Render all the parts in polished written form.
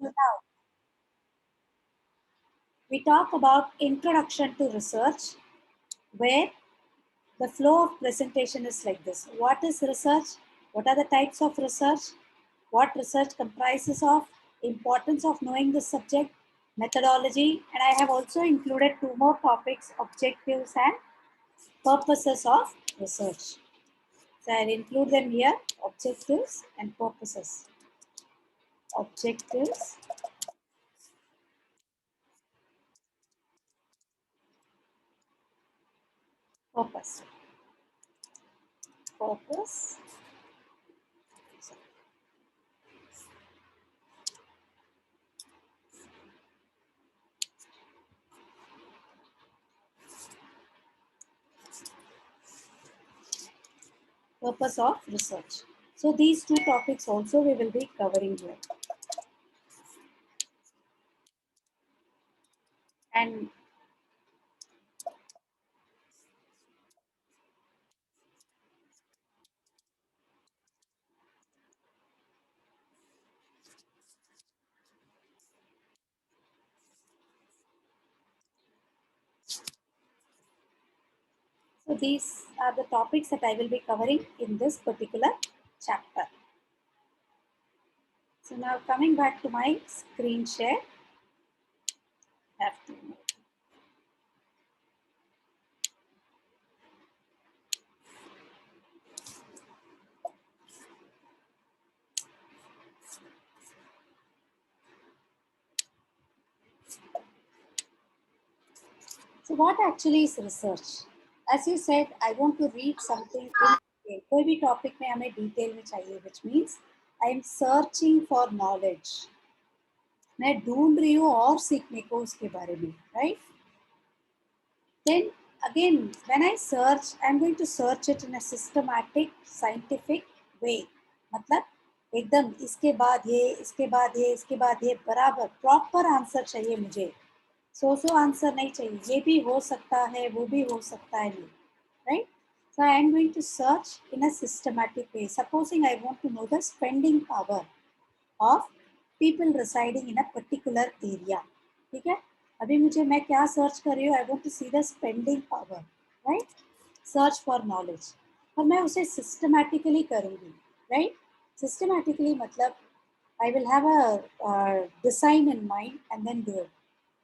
So now we talk about introduction to research, where the flow of presentation is like this. What is research? What are the types of research? What research comprises of? Importance of knowing the subject, methodology, and I have also included two more topics, objectives and purposes of research. So I'll include them here, objectives and purposes. Objectives, purpose. Purpose. Purpose of research. So these two topics also we will be covering here. And so these are the topics that I will be covering in this particular chapter. So now coming back to my screen share. Have to So what actually is research? As you said, I want to read something in detail. कोई भी topic में हमें detail में चाहिए, which means I am searching for knowledge. मैं ढूंढ रही हूँ और सीखने को उसके बारे में, right? Then again, when I search, I'm going to search it in a systematic, scientific way. मतलब एकदम इसके बाद ये, इसके बाद ये, इसके बाद ये, बराबर प्रॉपर आंसर चाहिए मुझे. सो आंसर नहीं चाहिए, ये भी हो सकता है, वो भी हो सकता है नहीं, right? So I am going to search in a systematic way. Supposing I want to know the spending power of people residing in a particular area. ठीक है, अभी मुझे मैं क्या सर्च कर रही हूँ? I want to see the spending power, right? Search for knowledge, और मैं उसे सिस्टमैटिकली करूँगी, राइट? सिस्टमैटिकली मतलब I will have a design in mind and then do it.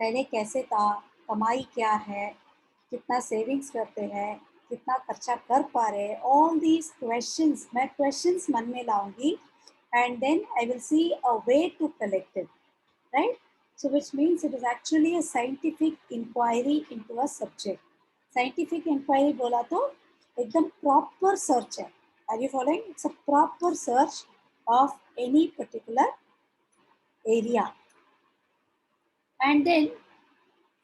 पहले कैसे था, कमाई क्या है, कितना सेविंग्स करते हैं, कितना खर्चा कर पा रहे हैं, ऑल दीज क्वेश्चंस, मैं क्वेश्चंस मन में लाऊंगी and then I will see a way to collect it, right? So which means it is actually a scientific inquiry into a subject. Scientific inquiry बोला तो एकदम proper search है. Are you following? It's a proper search of any particular area. And then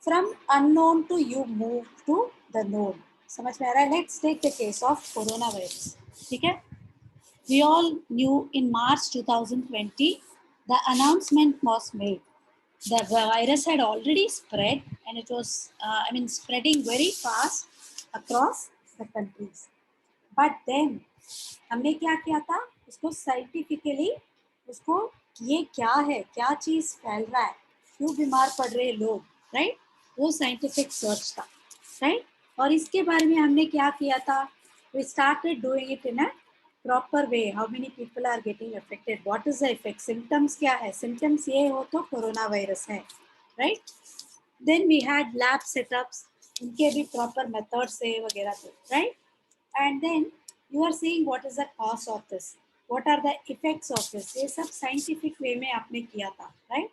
from unknown to you move to the known. समझ में आ रहा है? Let's take the case of coronavirus. ठीक है? We all knew in March 2020, the announcement was made. The virus had already spread and it was, spreading very fast across the countries. But then, हमने क्या किया था? उसको scientifically, उसको ये क्या है, क्या चीज़ फैल रहा है, क्यों बीमार पड़ रहे लोग, right? वो scientific search था, right? और इसके बारे में हमने क्या किया था? We started doing it in a proper way. How many people are getting affected? What is the effect? Symptoms क्या है? Symptoms ये हो तो कोरोना वायरस है, right? Then we had lab setups, उनके भी proper methods से वगैरह थे, right? And then you are seeing what is the cause of this, what are the effects of this. ये सब scientific way में आपने किया था, right?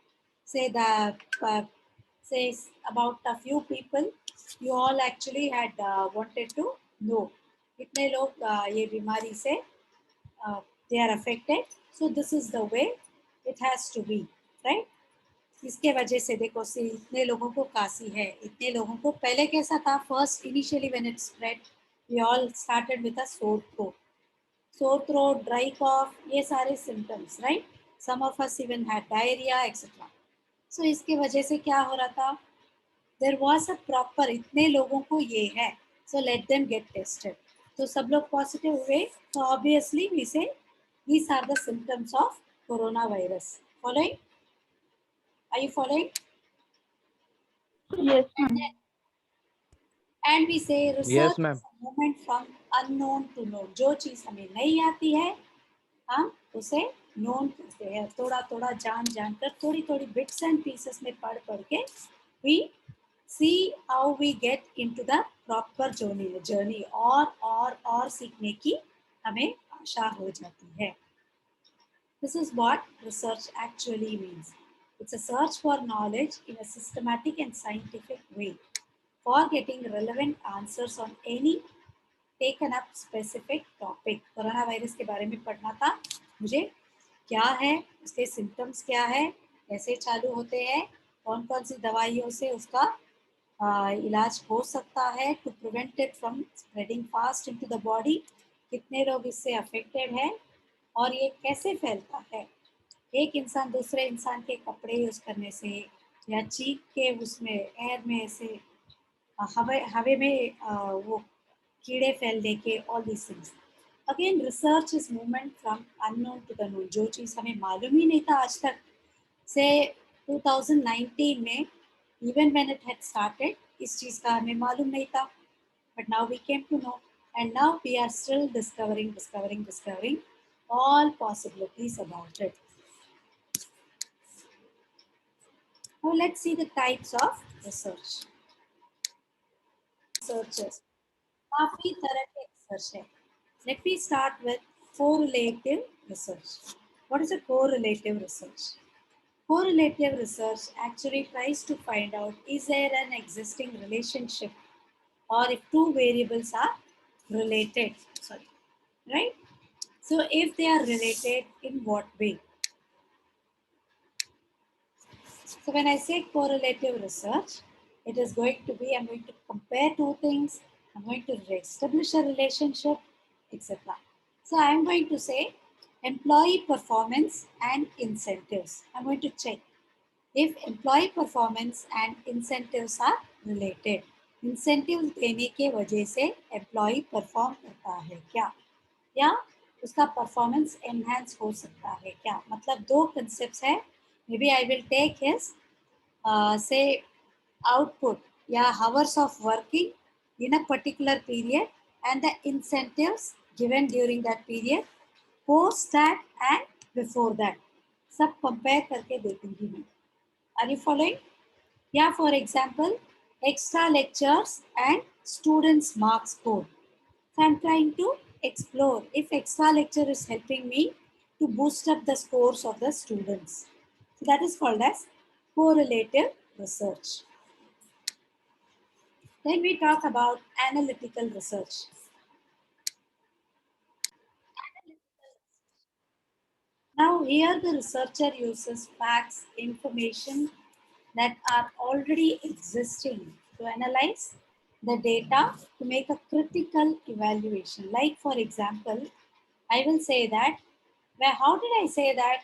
Say the say about a few people, you all actually had wanted to know कितने लोग ये बीमारी से they are affected. So this is the way it has to be, right? इसके वजह से देखो सी इतने लोगों को काशी है, इतने लोगों को पहले कैसा था, first initially when it spread we all started with a sore throat, dry cough, ये सारे symptoms, right? Some of us even had diarrhoea etcetera. So इसके वजह से क्या हो रहा था, देयर वाज अ प्रॉपर, इतने लोगों को ये है, so let them get tested. तो सब लोग पॉजिटिव हुए, तो obviously we say these are the symptoms of corona virus. Following? Are you following? Yes, ma'am. And we say research Yes, is ma'am. a movement from unknown to known. जो चीज हमें नहीं आती है हम उसे नोन करते हैं, थोड़ा थोड़ा जान जानकर थोड़ी थोड़ी बिट्स एंड पीसेस में पढ़ पढ़ के we see how we get into the proper journey और सीखने की हमें आशा हो जाती है. This is what research actually means. It's a search for knowledge in a systematic and scientific way for getting relevant answers on any taken up specific topic. Corona virus के बारे में पढ़ना था मुझे, क्या है उसके सिम्टम्स, क्या है कैसे चालू होते हैं, कौन कौन सी दवाइयों से उसका इलाज हो सकता है, to prevent it from spreading fast into the body, कितने लोग इससे अफेक्टेड हैं और ये कैसे फैलता है. एक इंसान दूसरे इंसान के कपड़े यूज करने से या चीख के उसमें एयर में ऐसे हवा हवे में वो कीड़े फैलने के, all these things. Again research is movement from unknown to the known. जो चीज़ हमें मालूम ही नहीं था आज तक से 2019 में, even when it had started, इस चीज़ का हमें मालूम नहीं था, but now we came to know and now we are still discovering all possibilities about it. Now let's see the types of research. Researchers. काफी तरह के रिसर्च है. Let me start with correlative research. What is a correlative research? Correlative research actually tries to find out, is there an existing relationship or if two variables are related. Sorry, right? So if they are related, in what way? So when I say correlative research, it is going to be, I'm going to compare two things, I'm going to establish a relationship, etc. So I'm going to say employee performance and incentives. I'm going to check if employee performance and incentives are related. Incentives देने के वजह से employee perform करता है क्या, या उसका performance enhance हो सकता है क्या. मतलब दो कंसेप्ट है. Maybe I will take his say output, yeah, hours of working in a particular period and the incentives given during that period, post that and before that, सब compare करके देखूंगी मैं. Are you following? Yeah, for example, extra lectures and students marks code. So I'm trying to explore if extra lecture is helping me to boost up the scores of the students. So that is called as correlative research. Then we talk about analytical research. Now here the researcher uses facts, information that are already existing to analyze the data to make a critical evaluation. Like for example, I will say that, well, how did I say that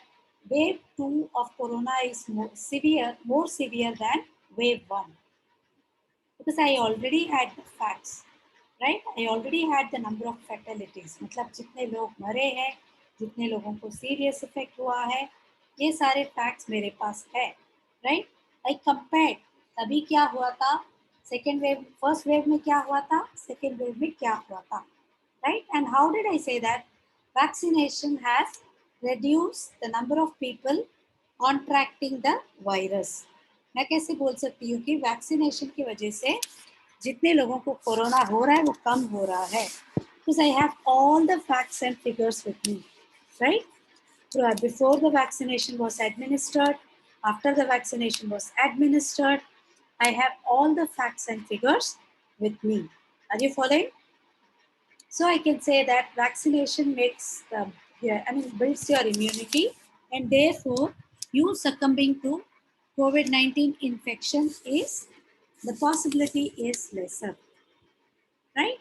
wave 2 of corona is more severe than wave 1? Because I already had the facts, right? I already had the number of fatalities. मतलब जितने लोग मरे हैं, जितने लोगों को serious effect हुआ है, ये सारे फैक्ट्स मेरे पास है, राइट? आई कंपेयर तभी क्या हुआ था, सेकेंड वेव, फर्स्ट वेव में क्या हुआ था, सेकेंड वेव में क्या हुआ था, right? And how did I say that? Vaccination has reduced the number of people contracting the virus. मैं कैसे बोल सकती हूँ कि वैक्सीनेशन की वजह से जितने लोगों को कोरोना हो रहा है वो कम हो रहा है, because I have all the facts and figures with me, right? Before the vaccination was administered, after the vaccination was administered, I have all the facts and figures with me. Are you following? So I can say that vaccination makes builds your immunity, and therefore you succumbing to COVID-19 infection is, the possibility is lesser, right?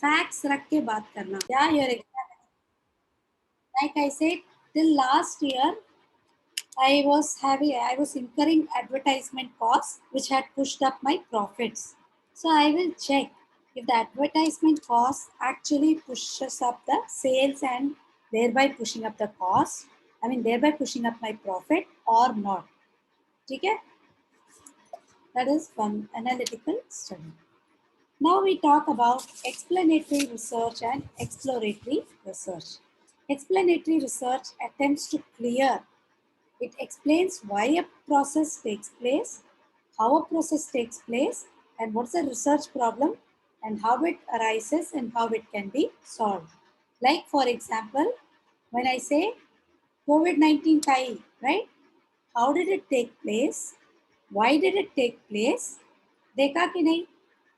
Facts रख के बात करना. Yeah, your exam. Like I said, till last year I was incurring advertisement costs which had pushed up my profits. So I will check if the advertisement cost actually pushes up the sales and thereby pushing up the cost, I mean, thereby pushing up my profit or not. Okay? That is one analytical study. Now we talk about explanatory research and exploratory research. Explanatory research attempts to clear. It explains why a process takes place, how a process takes place, and what's the research problem, and how it arises and how it can be solved. Like, for example, when I say COVID-19 tie, right? How did it take place? Why did it take place? देखा कि नहीं?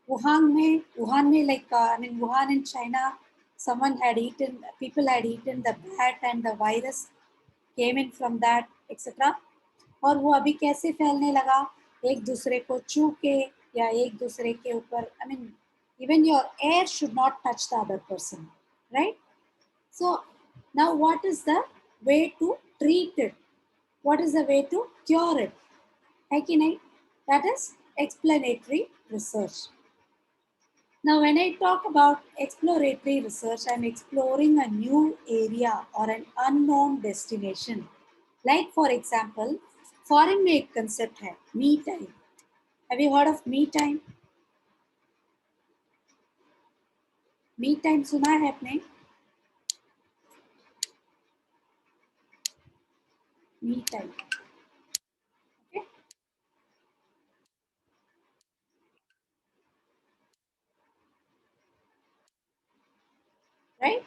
Wuhan में like I mean Wuhan in China, people had eaten the bat and the virus came in from that, etc. और वो अभी कैसे फैलने लगा? एक दूसरे को छू के या एक दूसरे के ऊपर, I mean, even your air should not touch the other person, right? So now what is the way to treat it? What is the way to cure it? है कि नहीं? That is explanatory research. Now, when I talk about exploratory research, I'm exploring a new area or an unknown destination. Like, for example, foreign में एक concept है, me time. Have you heard of me time? Me time सुना है आपने? Me time. Okay. Right?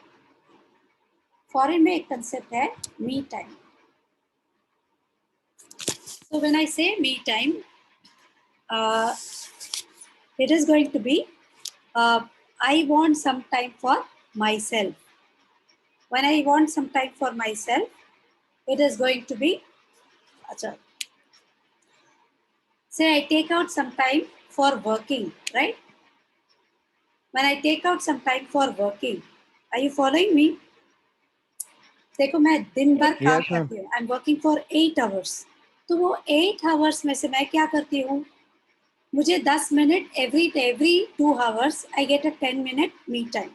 Foreign में एक concept है, me time. So when I say me time, it is going to be I want some time for myself. When I want some time for myself, it is going to be, say I take out some time for working, right? When I take out some time for working, are you following me? देखो मैं दिन भर काम करती हूँ, I'm working for 8 hours. तो वो 8 hours में से मैं क्या करती हूँ? मुझे 10 minute every 2 hours I get a 10-minute me time,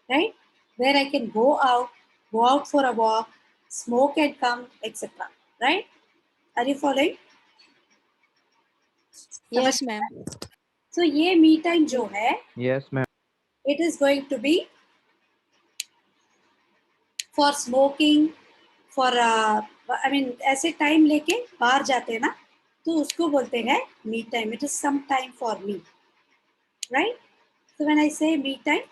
right? Where I can go out for a walk, smoke and come, etc. Right? Are you following? Yes, ma'am. So ये me time जो है, Yes, ma'am. it is going to be for smoking, for I mean ऐसे time लेके बाहर जाते हैं ना, तो उसको बोलते हैं me time. It is some time for me, right? So when I say me time,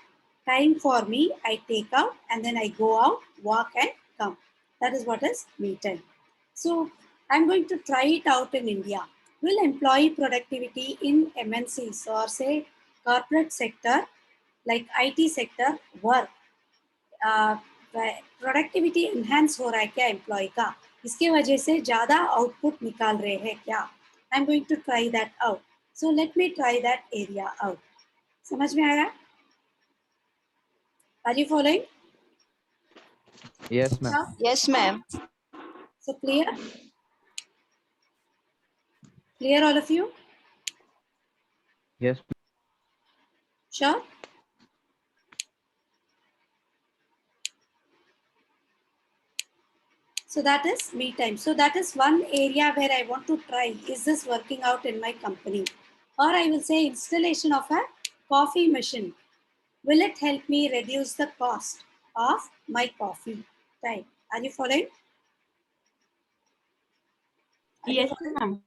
time for me, I take out and then I go out, walk and come. That is what is me time. So I'm going to try it out in India. Will employee productivity in MNCs or say corporate sector like IT sector work? Productivity enhance हो रहा है क्या employ का, इसके वजह से ज़्यादा output निकाल रहे हैं क्या? I am going to try that out. So let me try that area out. समझ में आया? Are you following? Yes, ma'am. Yes, ma'am. So clear? Clear all of you? Yes. Sure? So that is me time. So that is one area where I want to try. Is this working out in my company? Or I will say installation of a coffee machine. Will it help me reduce the cost of my coffee time? Are you following? Yes, ma'am.